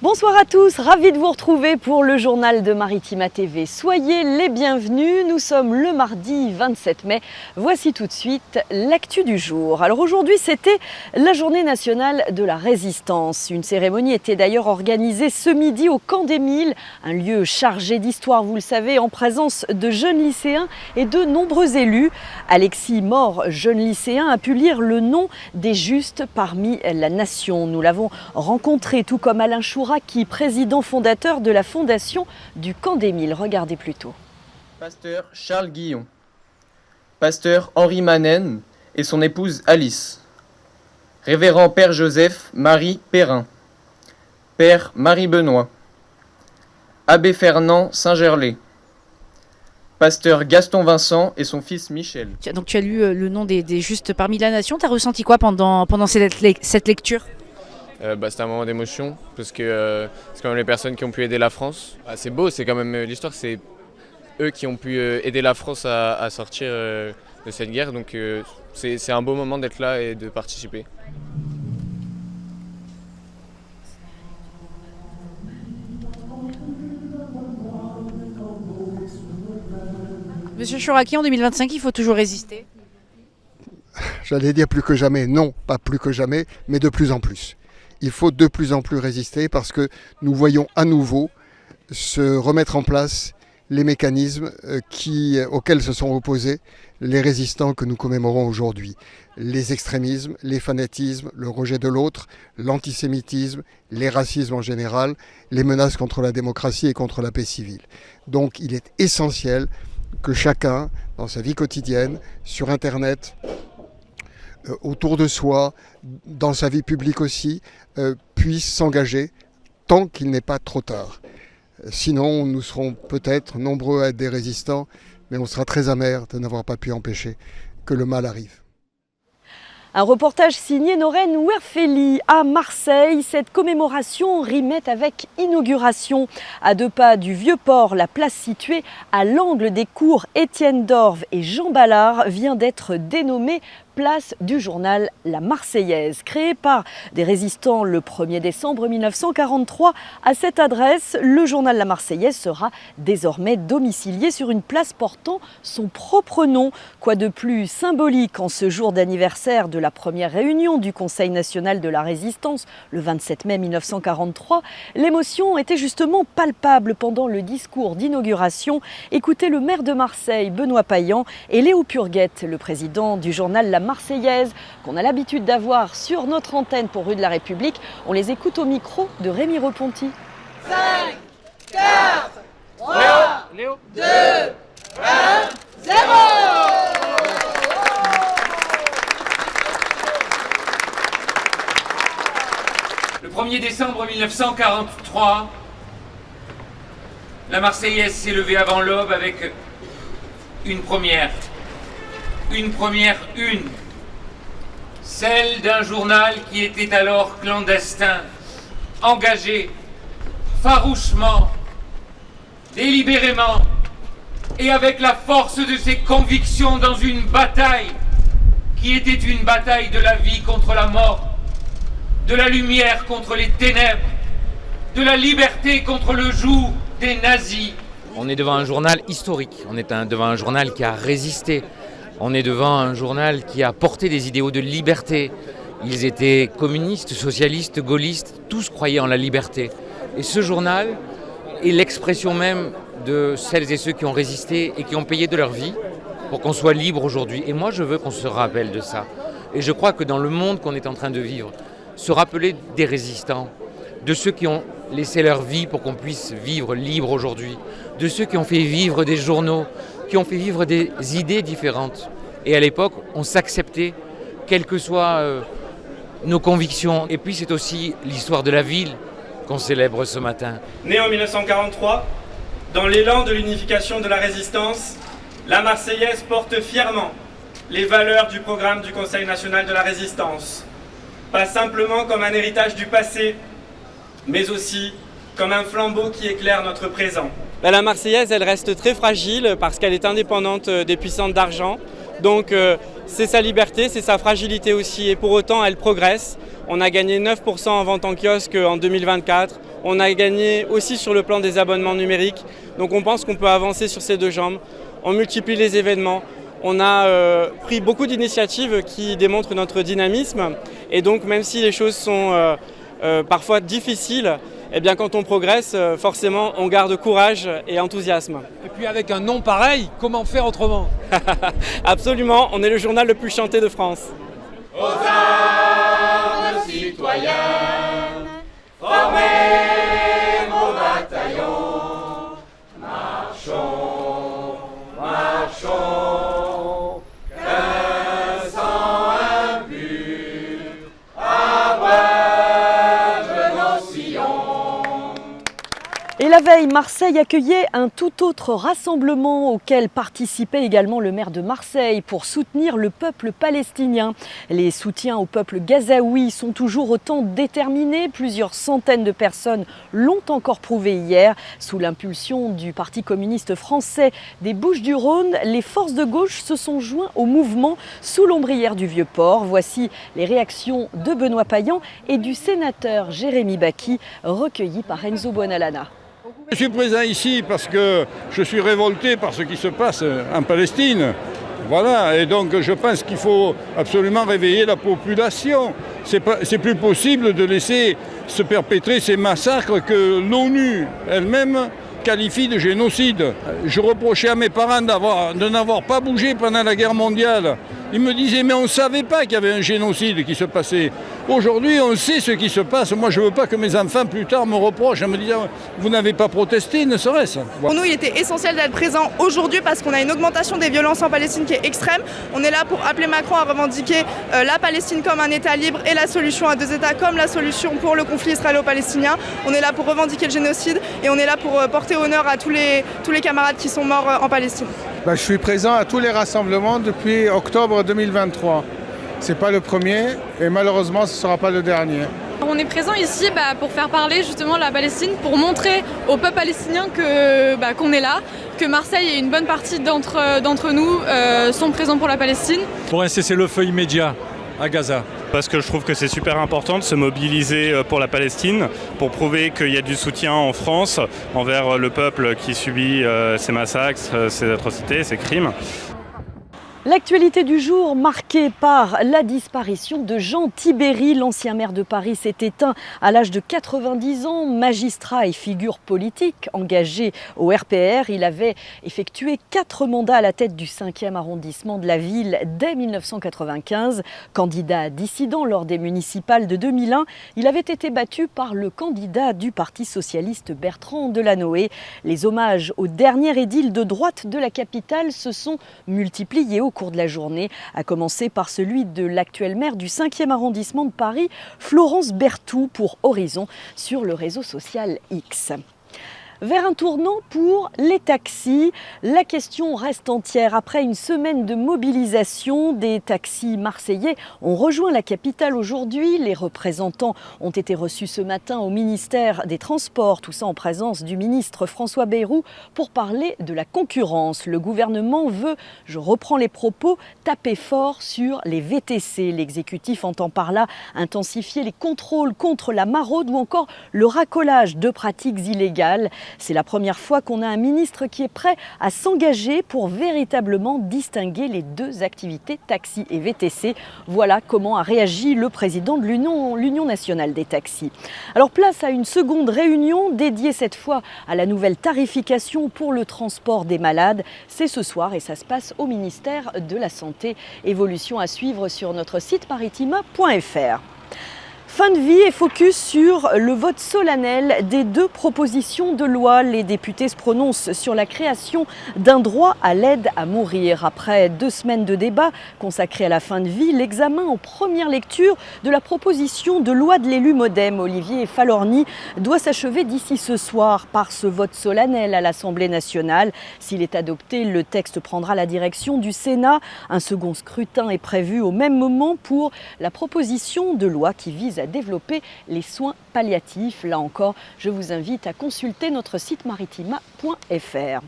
Bonsoir à tous, ravi de vous retrouver pour le journal de Maritima TV. Soyez les bienvenus, nous sommes le mardi 27 mai. Voici tout de suite l'actu du jour. Alors aujourd'hui, c'était la journée nationale de la résistance. Une cérémonie était d'ailleurs organisée ce midi au Camp des Milles, un lieu chargé d'histoire, vous le savez, en présence de jeunes lycéens et de nombreux élus. Alexis Mort, jeune lycéen, a pu lire le nom des justes parmi la nation. Nous l'avons rencontré, tout comme Alain Chouraki, président fondateur de la fondation du Camp des Milles. Regardez plutôt. Pasteur Charles Guillon, pasteur Henri Manen et son épouse Alice, révérend Père Joseph Marie Perrin, Père Marie Benoît, abbé Fernand Saint-Gerlais, pasteur Gaston Vincent et son fils Michel. Donc tu as lu le nom des justes parmi la nation, tu as ressenti quoi pendant cette lecture ? C'était un moment d'émotion parce que c'est quand même les personnes qui ont pu aider la France. C'est beau, c'est quand même l'histoire, c'est eux qui ont pu aider la France à sortir de cette guerre. Donc c'est un beau moment d'être là et de participer. Monsieur Chouraki, en 2025, il faut toujours résister. J'allais dire plus que jamais, non, pas plus que jamais, mais de plus en plus. Il faut de plus en plus résister parce que nous voyons à nouveau se remettre en place les mécanismes auxquels se sont opposés les résistants que nous commémorons aujourd'hui. Les extrémismes, les fanatismes, le rejet de l'autre, l'antisémitisme, les racismes en général, les menaces contre la démocratie et contre la paix civile. Donc il est essentiel que chacun, dans sa vie quotidienne, sur Internet, autour de soi, dans sa vie publique aussi, puisse s'engager tant qu'il n'est pas trop tard. Sinon, nous serons peut-être nombreux à être des résistants, mais on sera très amers de n'avoir pas pu empêcher que le mal arrive. Un reportage signé Noren Werfeli à Marseille. Cette commémoration rimait avec inauguration. À 2 pas du Vieux-Port, la place située à l'angle des cours Étienne d'Orve et Jean Ballard vient d'être dénommée place du journal La Marseillaise. Créé par des résistants le 1er décembre 1943, à cette adresse, le journal La Marseillaise sera désormais domicilié sur une place portant son propre nom. Quoi de plus symbolique en ce jour d'anniversaire de la première réunion du Conseil national de la résistance, le 27 mai 1943. L'émotion était justement palpable pendant le discours d'inauguration. Écoutez le maire de Marseille, Benoît Payan, et Léo Purguette, le président du journal La Marseillaise, qu'on a l'habitude d'avoir sur notre antenne pour Rue de la République. On les écoute au micro de Rémi Reponti. 5, 4, 3, 2, 1, 0. Le 1er décembre 1943, la Marseillaise s'est levée avant l'aube avec une première. Celle d'un journal qui était alors clandestin, engagé, farouchement, délibérément et avec la force de ses convictions dans une bataille qui était une bataille de la vie contre la mort, de la lumière contre les ténèbres, de la liberté contre le joug des nazis. On est devant un journal historique, on est devant un journal qui a résisté. On est devant un journal qui a porté des idéaux de liberté. Ils étaient communistes, socialistes, gaullistes, tous croyaient en la liberté. Et ce journal est l'expression même de celles et ceux qui ont résisté et qui ont payé de leur vie pour qu'on soit libre aujourd'hui. Et moi, je veux qu'on se rappelle de ça. Et je crois que dans le monde qu'on est en train de vivre, se rappeler des résistants, de ceux qui ont laissé leur vie pour qu'on puisse vivre libre aujourd'hui, de ceux qui ont fait vivre des journaux, qui ont fait vivre des idées différentes. Et à l'époque, on s'acceptait, quelles que soient nos convictions. Et puis c'est aussi l'histoire de la ville qu'on célèbre ce matin. Né en 1943, dans l'élan de l'unification de la résistance, la Marseillaise porte fièrement les valeurs du programme du Conseil national de la résistance. Pas simplement comme un héritage du passé, mais aussi comme un flambeau qui éclaire notre présent. La Marseillaise, elle reste très fragile parce qu'elle est indépendante des puissances d'argent. Donc c'est sa liberté, c'est sa fragilité aussi. Et pour autant, elle progresse. On a gagné 9% en vente en kiosque en 2024. On a gagné aussi sur le plan des abonnements numériques. Donc on pense qu'on peut avancer sur ces deux jambes. On multiplie les événements. On a pris beaucoup d'initiatives qui démontrent notre dynamisme. Et donc même si les choses sont parfois difficiles, eh bien quand on progresse, forcément on garde courage et enthousiasme. Et puis avec un nom pareil, comment faire autrement? Absolument, on est le journal le plus chanté de France. Aux armes citoyennes, formez vos bataillons, marchons, marchons, qu'un sang impur abreuve nos sillons. Et la veille, Marseille accueillait un tout autre rassemblement auquel participait également le maire de Marseille pour soutenir le peuple palestinien. Les soutiens au peuple gazaoui sont toujours autant déterminés. Plusieurs centaines de personnes l'ont encore prouvé hier. Sous l'impulsion du Parti communiste français des Bouches-du-Rhône, les forces de gauche se sont joints au mouvement sous l'ombrière du Vieux-Port. Voici les réactions de Benoît Payan et du sénateur Jérémy Bacchi, recueillis par Enzo Buonalana. Je suis présent ici parce que je suis révolté par ce qui se passe en Palestine. Voilà, et donc je pense qu'il faut absolument réveiller la population. C'est plus possible de laisser se perpétrer ces massacres que l'ONU elle-même qualifie de génocide. Je reprochais à mes parents de n'avoir pas bougé pendant la guerre mondiale. Ils me disaient mais on ne savait pas qu'il y avait un génocide qui se passait. Aujourd'hui on sait ce qui se passe. Moi je ne veux pas que mes enfants plus tard me reprochent en me disant vous n'avez pas protesté, ne serait-ce. Pour nous il était essentiel d'être présent aujourd'hui parce qu'on a une augmentation des violences en Palestine qui est extrême. On est là pour appeler Macron à revendiquer la Palestine comme un État libre et la solution à deux États comme la solution pour le conflit israélo-palestinien. On est là pour revendiquer le génocide et on est là pour porter honneur à tous les camarades qui sont morts en Palestine. Je suis présent à tous les rassemblements depuis octobre 2023. Ce n'est pas le premier et malheureusement ce ne sera pas le dernier. On est présent ici pour faire parler justement la Palestine, pour montrer au peuple palestinien qu'on est là, que Marseille et une bonne partie d'entre nous sont présents pour la Palestine. Pour un cessez-le-feu immédiat à Gaza. Parce que je trouve que c'est super important de se mobiliser pour la Palestine, pour prouver qu'il y a du soutien en France envers le peuple qui subit ces massacres, ces atrocités, ces crimes. L'actualité du jour marquée par la disparition de Jean Tibéri, l'ancien maire de Paris, s'est éteint à l'âge de 90 ans, magistrat et figure politique engagé au RPR. Il avait effectué 4 mandats à la tête du 5e arrondissement de la ville dès 1995. Candidat dissident lors des municipales de 2001, il avait été battu par le candidat du Parti socialiste Bertrand Delanoë. Les hommages au dernier édile de droite de la capitale se sont multipliés au cours de la journée, à commencer par celui de l'actuelle maire du 5e arrondissement de Paris, Florence Berthoud, pour Horizon sur le réseau social X. Vers un tournant pour les taxis. La question reste entière. Après une semaine de mobilisation, des taxis marseillais ont rejoint la capitale aujourd'hui. Les représentants ont été reçus ce matin au ministère des Transports, tout ça en présence du ministre François Bayrou, pour parler de la concurrence. Le gouvernement veut, je reprends les propos, taper fort sur les VTC. L'exécutif entend par là intensifier les contrôles contre la maraude ou encore le racolage de pratiques illégales. C'est la première fois qu'on a un ministre qui est prêt à s'engager pour véritablement distinguer les deux activités, taxi et VTC. Voilà comment a réagi le président de l'Union nationale des taxis. Alors place à une seconde réunion dédiée cette fois à la nouvelle tarification pour le transport des malades. C'est ce soir et ça se passe au ministère de la Santé. Évolution à suivre sur notre site maritima.fr. Fin de vie et focus sur le vote solennel des 2 propositions de loi. Les députés se prononcent sur la création d'un droit à l'aide à mourir. Après 2 semaines de débat consacrés à la fin de vie, l'examen en première lecture de la proposition de loi de l'élu MoDem, Olivier Falorni, doit s'achever d'ici ce soir par ce vote solennel à l'Assemblée nationale. S'il est adopté, le texte prendra la direction du Sénat. Un second scrutin est prévu au même moment pour la proposition de loi qui vise à à développer les soins palliatifs. Là encore, je vous invite à consulter notre site maritima.fr.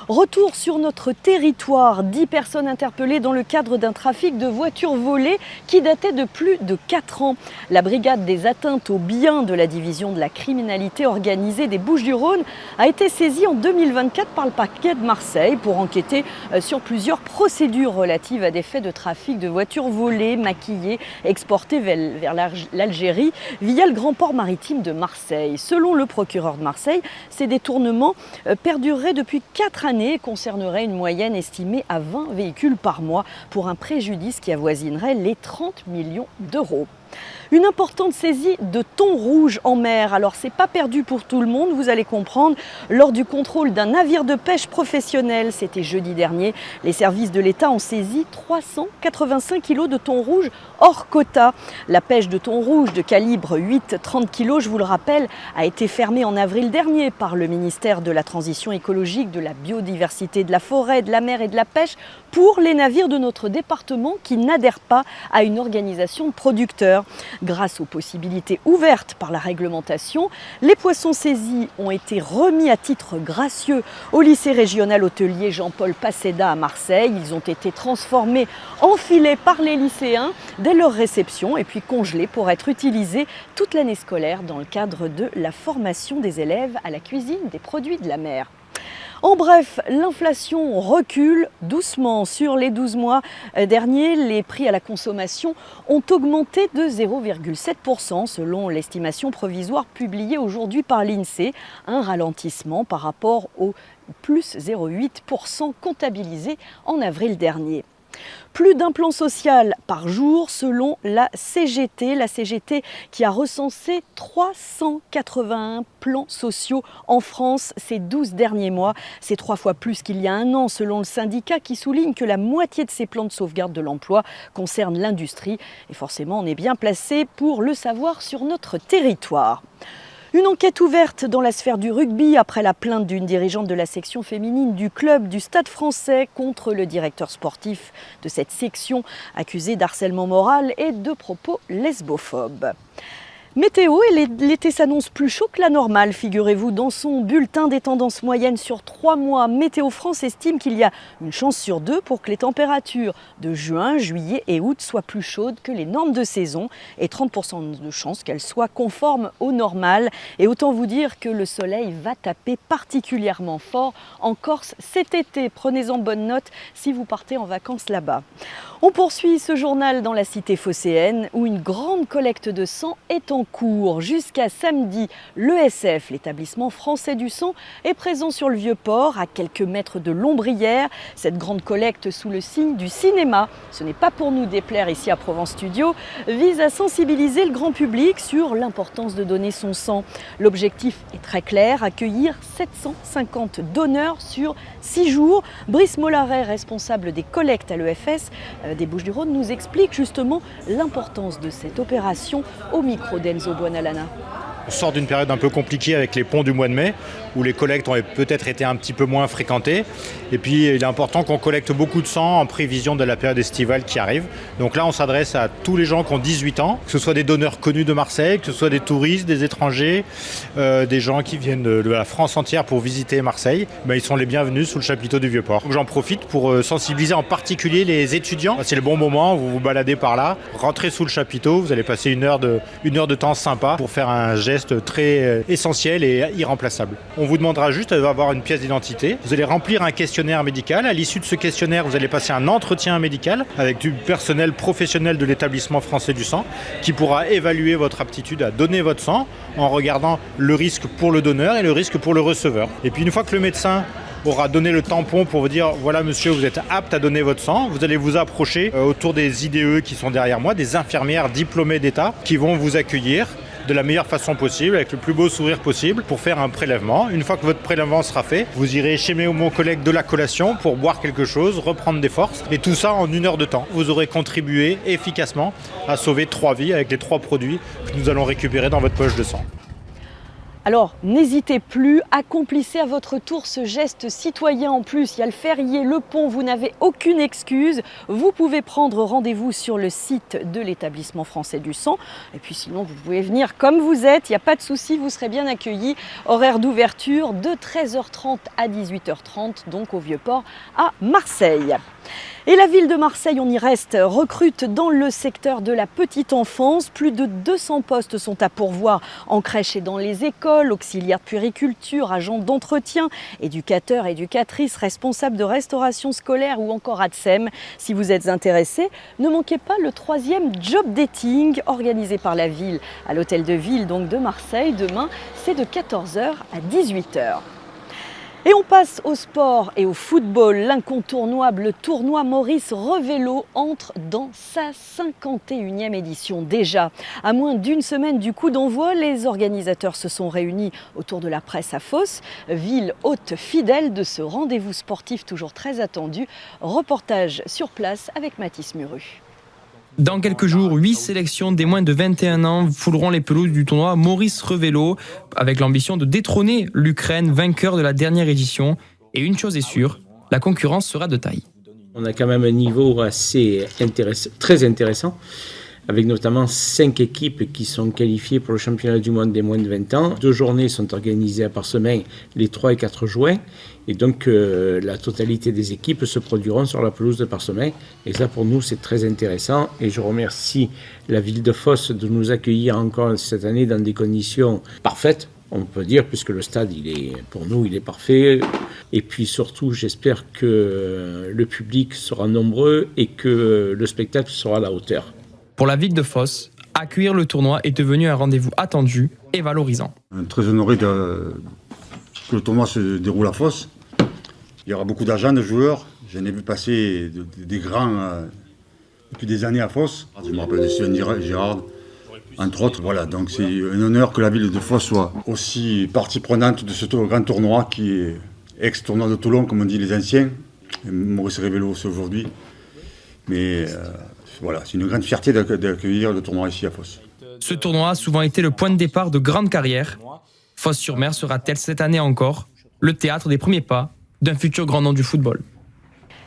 Retour sur notre territoire, 10 personnes interpellées dans le cadre d'un trafic de voitures volées qui datait de plus de 4 ans. La brigade des atteintes aux biens de la division de la criminalité organisée des Bouches-du-Rhône a été saisie en 2024 par le parquet de Marseille pour enquêter sur plusieurs procédures relatives à des faits de trafic de voitures volées, maquillées, exportées vers l'Algérie via le grand port maritime de Marseille. Selon le procureur de Marseille, ces détournements perdureraient depuis 4 années et concerneraient une moyenne estimée à 20 véhicules par mois pour un préjudice qui avoisinerait les 30 millions d'euros. Une importante saisie de thon rouge en mer. Alors c'est pas perdu pour tout le monde, vous allez comprendre. Lors du contrôle d'un navire de pêche professionnel, c'était jeudi dernier, les services de l'État ont saisi 385 kg de thon rouge hors quota. La pêche de thon rouge de calibre 8-30 kg, je vous le rappelle, a été fermée en avril dernier par le ministère de la Transition écologique, de la biodiversité, de la forêt, de la mer et de la pêche pour les navires de notre département qui n'adhèrent pas à une organisation de producteurs. Grâce aux possibilités ouvertes par la réglementation, les poissons saisis ont été remis à titre gracieux au lycée régional hôtelier Jean-Paul Paseda à Marseille. Ils ont été transformés en filets par les lycéens dès leur réception et puis congelés pour être utilisés toute l'année scolaire dans le cadre de la formation des élèves à la cuisine des produits de la mer. En bref, l'inflation recule doucement. Sur les 12 mois derniers, les prix à la consommation ont augmenté de 0,7% selon l'estimation provisoire publiée aujourd'hui par l'INSEE, un ralentissement par rapport au plus 0,8% comptabilisé en avril dernier. Plus d'un plan social par jour selon la CGT qui a recensé 381 plans sociaux en France ces 12 derniers mois. C'est 3 fois plus qu'il y a un an selon le syndicat qui souligne que la moitié de ces plans de sauvegarde de l'emploi concernent l'industrie. Et forcément, on est bien placé pour le savoir sur notre territoire. Une enquête ouverte dans la sphère du rugby après la plainte d'une dirigeante de la section féminine du club du Stade français contre le directeur sportif de cette section accusé d'harcèlement moral et de propos lesbophobes. Météo, et l'été s'annonce plus chaud que la normale, figurez-vous. Dans son bulletin des tendances moyennes sur 3 mois, Météo France estime qu'il y a une chance sur 2 pour que les températures de juin, juillet et août soient plus chaudes que les normes de saison et 30% de chances qu'elles soient conformes au normal. Et autant vous dire que le soleil va taper particulièrement fort en Corse cet été. Prenez-en bonne note si vous partez en vacances là-bas. On poursuit ce journal dans la cité phocéenne où une grande collecte de sang est en cours. Jusqu'à samedi, l'ESF, l'établissement français du sang, est présent sur le Vieux-Port, à quelques mètres de Lombrières. Cette grande collecte sous le signe du cinéma, ce n'est pas pour nous déplaire ici à Provence Studio, vise à sensibiliser le grand public sur l'importance de donner son sang. L'objectif est très clair, accueillir 750 donneurs sur 6 jours. Brice Mollaret, responsable des collectes à l'EFS des Bouches-du-Rhône, nous explique justement l'importance de cette opération au micro d'Enzo Buonalana. On sort d'une période un peu compliquée avec les ponts du mois de mai, où les collectes ont peut-être été un petit peu moins fréquentées. Et puis il est important qu'on collecte beaucoup de sang en prévision de la période estivale qui arrive. Donc là on s'adresse à tous les gens qui ont 18 ans, que ce soit des donneurs connus de Marseille, que ce soit des touristes, des étrangers, des gens qui viennent de la France entière pour visiter Marseille. Ils sont les bienvenus sous le chapiteau du Vieux-Port. Donc j'en profite pour sensibiliser en particulier les étudiants. C'est le bon moment, vous vous baladez par là, rentrez sous le chapiteau, vous allez passer une heure de temps sympa pour faire un geste très essentiel et irremplaçable. On vous demandera juste d'avoir une pièce d'identité. Vous allez remplir un questionnaire médical. À l'issue de ce questionnaire, vous allez passer un entretien médical avec du personnel professionnel de l'établissement français du sang qui pourra évaluer votre aptitude à donner votre sang en regardant le risque pour le donneur et le risque pour le receveur. Et puis une fois que le médecin aura donné le tampon pour vous dire voilà monsieur, vous êtes apte à donner votre sang, vous allez vous approcher autour des IDE qui sont derrière moi, des infirmières diplômées d'État qui vont vous accueillir de la meilleure façon possible, avec le plus beau sourire possible, pour faire un prélèvement. Une fois que votre prélèvement sera fait, vous irez chez mon collègue de la collation pour boire quelque chose, reprendre des forces, et tout ça en 1 heure de temps. Vous aurez contribué efficacement à sauver 3 vies avec les 3 produits que nous allons récupérer dans votre poche de sang. Alors n'hésitez plus, accomplissez à votre tour ce geste citoyen. En plus, il y a le Ferrier, le pont, vous n'avez aucune excuse. Vous pouvez prendre rendez-vous sur le site de l'établissement français du sang. Et puis sinon, vous pouvez venir comme vous êtes, il n'y a pas de souci, vous serez bien accueillis. Horaire d'ouverture de 13h30 à 18h30, donc au Vieux-Port à Marseille. Et la ville de Marseille, on y reste, recrute dans le secteur de la petite enfance. Plus de 200 postes sont à pourvoir en crèche et dans les écoles, auxiliaires de puériculture, agents d'entretien, éducateurs, éducatrices, responsables de restauration scolaire ou encore ATSEM. Si vous êtes intéressé, ne manquez pas le 3e job dating organisé par la ville à l'hôtel de ville donc de Marseille. Demain, c'est de 14h à 18h. Et on passe au sport et au football. L'incontournable tournoi Maurice Revello entre dans sa 51e édition déjà. À moins d'une semaine du coup d'envoi, les organisateurs se sont réunis autour de la presse à Fos, ville hôte fidèle de ce rendez-vous sportif toujours très attendu. Reportage sur place avec Mathis Muru. Dans quelques jours, 8 sélections des moins de 21 ans fouleront les pelouses du tournoi Maurice Revello avec l'ambition de détrôner l'Ukraine, vainqueur de la dernière édition. Et une chose est sûre, la concurrence sera de taille. On a quand même un niveau assez intéressant, très intéressant, avec notamment 5 équipes qui sont qualifiées pour le championnat du monde des moins de 20 ans. 2 journées sont organisées à Parsemin les 3 et 4 juin. Et donc la totalité des équipes se produiront sur la pelouse de Parsemin. Et ça pour nous c'est très intéressant. Et je remercie la ville de Fos de nous accueillir encore cette année dans des conditions parfaites. On peut dire, puisque le stade, pour nous, il est parfait. Et puis surtout, j'espère que le public sera nombreux et que le spectacle sera à la hauteur. Pour la ville de Fos, accueillir le tournoi est devenu un rendez-vous attendu et valorisant. Très honoré que le tournoi se déroule à Fos. Il y aura beaucoup d'agents, de joueurs. J'en ai vu passer des grands depuis des années à Fos. Je me rappelle de Sylvain Gérard, entre autres. Voilà, donc c'est un honneur que la ville de Fos soit aussi partie prenante de ce grand tournoi qui est ex-tournoi de Toulon, comme on dit les anciens. Et Maurice Revello, c'est aujourd'hui. Mais voilà, c'est une grande fierté d'accueillir le tournoi ici à Fos. Ce tournoi a souvent été le point de départ de grandes carrières. Fos-sur-Mer sera-t-elle cette année encore le théâtre des premiers pas d'un futur grand nom du football?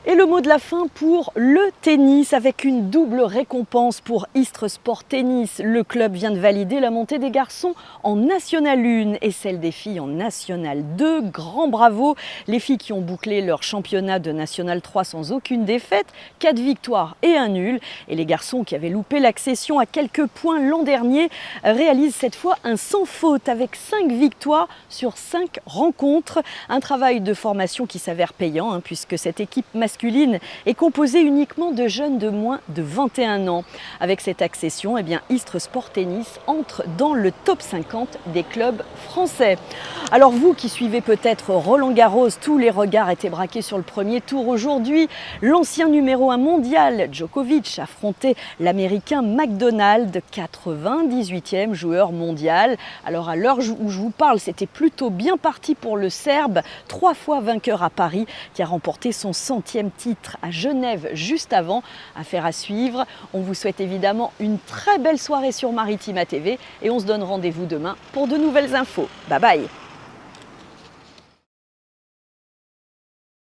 Et le mot de la fin pour le tennis, avec une double récompense pour Istres Sport Tennis. Le club vient de valider la montée des garçons en National 1 et celle des filles en National 2. Grand bravo, les filles qui ont bouclé leur championnat de National 3 sans aucune défaite, 4 victoires et 1 nul. Et les garçons qui avaient loupé l'accession à quelques points l'an dernier réalisent cette fois un sans faute avec 5 victoires sur 5 rencontres. Un travail de formation qui s'avère payant puisque cette équipe masculine est composée uniquement de jeunes de moins de 21 ans. Avec cette accession, Istres Sport Tennis entre dans le top 50 des clubs français. Alors vous qui suivez peut-être Roland Garros, tous les regards étaient braqués sur le premier tour aujourd'hui. L'ancien numéro 1 mondial, Djokovic, affrontait l'américain McDonald, 98e joueur mondial. Alors à l'heure où je vous parle, c'était plutôt bien parti pour le Serbe, 3 fois vainqueur à Paris, qui a remporté son 100e titre à Genève juste avant. Affaire à suivre. On vous souhaite évidemment une très belle soirée sur Maritima TV et on se donne rendez-vous demain pour de nouvelles infos. Bye bye.